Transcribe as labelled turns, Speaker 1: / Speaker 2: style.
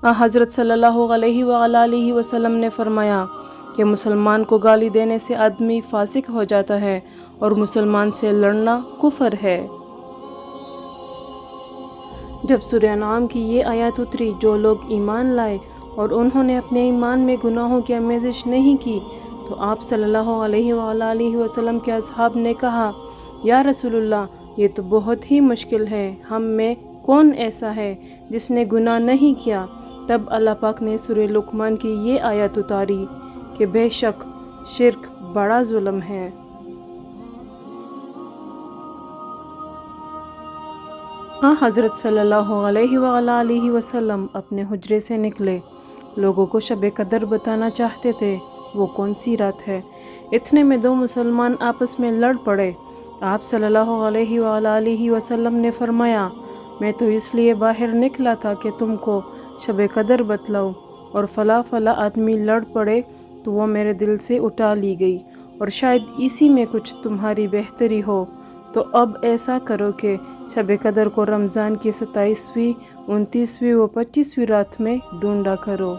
Speaker 1: حضرت صلی اللہ علیہ وآلہ وسلم نے فرمایا کہ مسلمان کو گالی دینے سے آدمی فاسق ہو جاتا ہے اور مسلمان سے لڑنا کفر ہے۔ جب سورہ انعام کی یہ آیات اتری، جو لوگ ایمان لائے اور انہوں نے اپنے ایمان میں گناہوں کی آمیزش نہیں کی، تو آپ صلی اللہ علیہ وآلہ وسلم کے اصحاب نے کہا، یا رسول اللہ، یہ تو بہت ہی مشکل ہے، ہم میں کون ایسا ہے جس نے گناہ نہیں کیا؟ تب اللہ پاک نے سورہ لقمان کی یہ آیت اتاری کہ بے شک شرک بڑا ظلم ہے۔ حضرت صلی اللہ علیہ وآلہ وسلم اپنے حجرے سے نکلے، لوگوں کو شب قدر بتانا چاہتے تھے، وہ کون سی رات ہے۔ اتنے میں دو مسلمان آپس میں لڑ پڑے۔ آپ صلی اللہ علیہ وآلہ وسلم نے فرمایا، میں تو اس لیے باہر نکلا تھا کہ تم کو شب قدر بتلاؤں، اور فلاں فلاں آدمی لڑ پڑے تو وہ میرے دل سے اٹھا لی گئی، اور شاید اسی میں کچھ تمہاری بہتری ہو، تو اب ایسا کرو کہ شب قدر کو رمضان کی 27ویں، 29ویں و 25ویں رات میں ڈھونڈا کرو۔